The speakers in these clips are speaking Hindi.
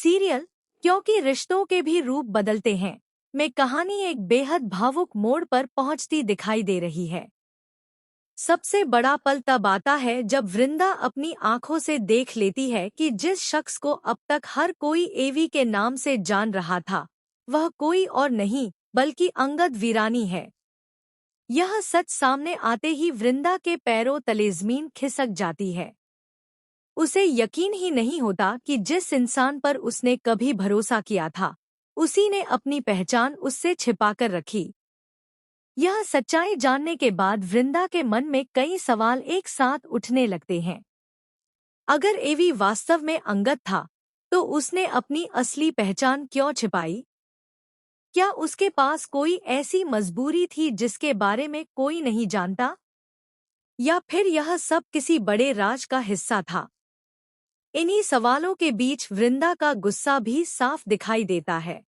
सीरियल क्योंकि रिश्तों के भी रूप बदलते हैं में कहानी एक बेहद भावुक मोड़ पर पहुंचती दिखाई दे रही है। सबसे बड़ा पल तब आता है जब वृंदा अपनी आंखों से देख लेती है कि जिस शख्स को अब तक हर कोई एवी के नाम से जान रहा था, वह कोई और नहीं बल्कि अंगद वीरानी है। यह सच सामने आते ही वृंदा के पैरों तले ज़मीन खिसक जाती है। उसे यकीन ही नहीं होता कि जिस इंसान पर उसने कभी भरोसा किया था, उसी ने अपनी पहचान उससे छिपाकर रखी। यह सच्चाई जानने के बाद वृंदा के मन में कई सवाल एक साथ उठने लगते हैं। अगर एवी वास्तव में अंगद था, तो उसने अपनी असली पहचान क्यों छिपाई? क्या उसके पास कोई ऐसी मजबूरी थी जिसके बारे में कोई नहीं जानता? या फिर यह सब किसी बड़े राज का हिस्सा था? इन्हीं सवालों के बीच वृंदा का गुस्सा भी साफ दिखाई देता है।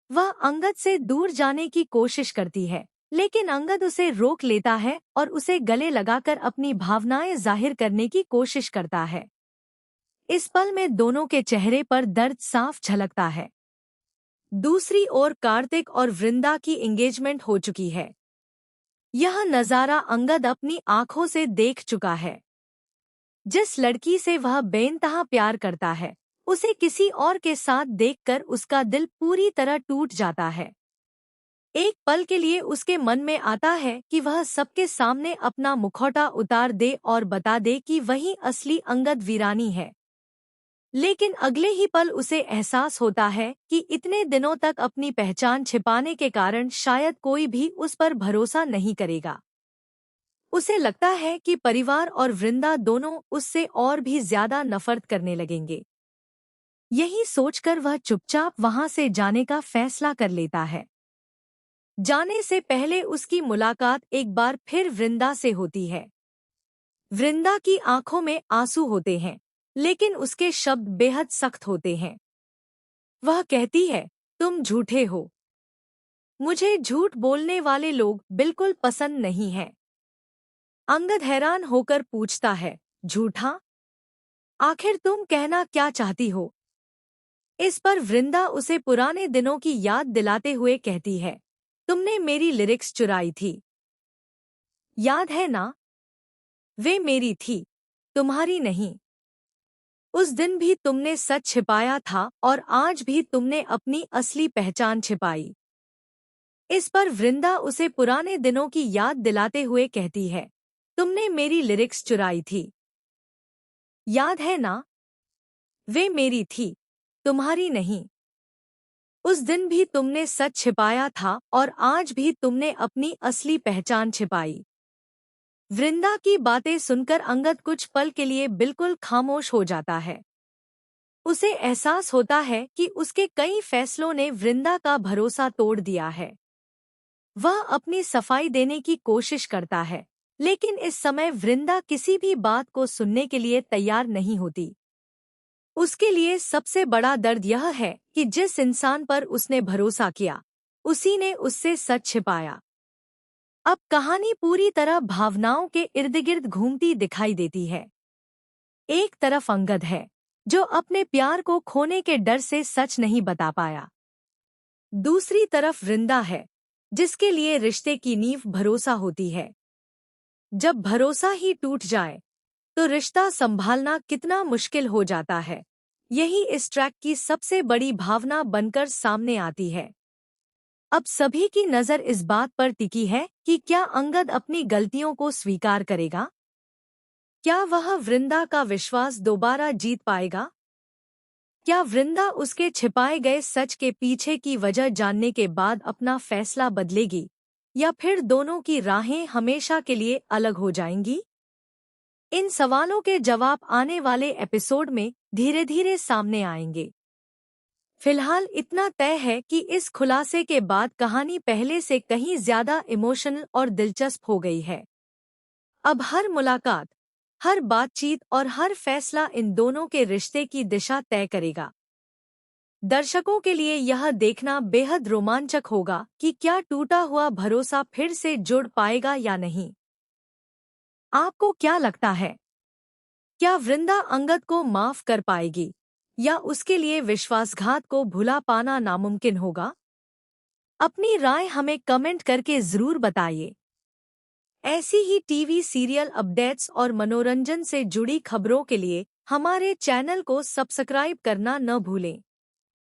वह अंगद से दूर जाने की कोशिश करती है, लेकिन अंगद उसे रोक लेता है और उसे गले लगाकर अपनी भावनाएं जाहिर करने की कोशिश करता है। इस पल में दोनों के चेहरे पर दर्द साफ झलकता है। दूसरी ओर कार्तिक और वृंदा की एंगेजमेंट हो चुकी है। यह नज़ारा अंगद अपनी आंखों से देख चुका है। जिस लड़की से वह बेइंतहा प्यार करता है, उसे किसी और के साथ देखकर उसका दिल पूरी तरह टूट जाता है। एक पल के लिए उसके मन में आता है कि वह सबके सामने अपना मुखौटा उतार दे और बता दे कि वही असली अंगद वीरानी है। लेकिन अगले ही पल उसे एहसास होता है कि इतने दिनों तक अपनी पहचान छिपाने के कारण शायद कोई भी उस पर भरोसा नहीं करेगा। उसे लगता है कि परिवार और वृंदा दोनों उससे और भी ज्यादा नफरत करने लगेंगे। यही सोचकर वह चुपचाप वहां से जाने का फैसला कर लेता है। जाने से पहले उसकी मुलाकात एक बार फिर वृंदा से होती है। वृंदा की आंखों में आंसू होते हैं, लेकिन उसके शब्द बेहद सख्त होते हैं। वह कहती है, तुम झूठे हो। मुझे झूठ बोलने वाले लोग बिल्कुल पसंद नहीं हैं। अंगद हैरान होकर पूछता है, झूठा? आखिर तुम कहना क्या चाहती हो? इस पर वृंदा उसे पुराने दिनों की याद दिलाते हुए कहती है, तुमने मेरी लिरिक्स चुराई थी। याद है ना? वे मेरी थी, तुम्हारी नहीं। उस दिन भी तुमने सच छिपाया था और आज भी तुमने अपनी असली पहचान छिपाई। इस पर वृंदा उसे पुराने दिनों की याद दिलाते हुए कहती है, तुमने मेरी लिरिक्स चुराई थी। याद है ना? वे मेरी थी, तुम्हारी नहीं। उस दिन भी तुमने सच छिपाया था और आज भी तुमने अपनी असली पहचान छिपाई। वृंदा की बातें सुनकर अंगद कुछ पल के लिए बिल्कुल खामोश हो जाता है। उसे एहसास होता है कि उसके कई फैसलों ने वृंदा का भरोसा तोड़ दिया है। वह अपनी सफाई देने की कोशिश करता है, लेकिन इस समय वृंदा किसी भी बात को सुनने के लिए तैयार नहीं होती। उसके लिए सबसे बड़ा दर्द यह है कि जिस इंसान पर उसने भरोसा किया, उसी ने उससे सच छिपाया। अब कहानी पूरी तरह भावनाओं के इर्द-गिर्द घूमती दिखाई देती है। एक तरफ अंगद है, जो अपने प्यार को खोने के डर से सच नहीं बता पाया। दूसरी तरफ वृंदा है, जिसके लिए रिश्ते की नींव भरोसा होती है। जब भरोसा ही टूट जाए, तो रिश्ता संभालना कितना मुश्किल हो जाता है। यही इस ट्रैक की सबसे बड़ी भावना बनकर सामने आती है। अब सभी की नज़र इस बात पर टिकी है कि क्या अंगद अपनी गलतियों को स्वीकार करेगा? क्या वह वृंदा का विश्वास दोबारा जीत पाएगा? क्या वृंदा उसके छिपाए गए सच के पीछे की वजह जानने के बाद अपना फैसला बदलेगी, या फिर दोनों की राहें हमेशा के लिए अलग हो जाएंगी? इन सवालों के जवाब आने वाले एपिसोड में धीरे धीरे सामने आएंगे। फिलहाल इतना तय है कि इस खुलासे के बाद कहानी पहले से कहीं ज्यादा इमोशनल और दिलचस्प हो गई है। अब हर मुलाकात, हर बातचीत और हर फैसला इन दोनों के रिश्ते की दिशा तय करेगा। दर्शकों के लिए यह देखना बेहद रोमांचक होगा कि क्या टूटा हुआ भरोसा फिर से जुड़ पाएगा या नहीं। आपको क्या लगता है? क्या वृंदा अंगद को माफ कर पाएगी, या उसके लिए विश्वासघात को भुला पाना नामुमकिन होगा? अपनी राय हमें कमेंट करके ज़रूर बताइए। ऐसी ही टीवी सीरियल अपडेट्स और मनोरंजन से जुड़ी खबरों के लिए हमारे चैनल को सब्सक्राइब करना न भूलें।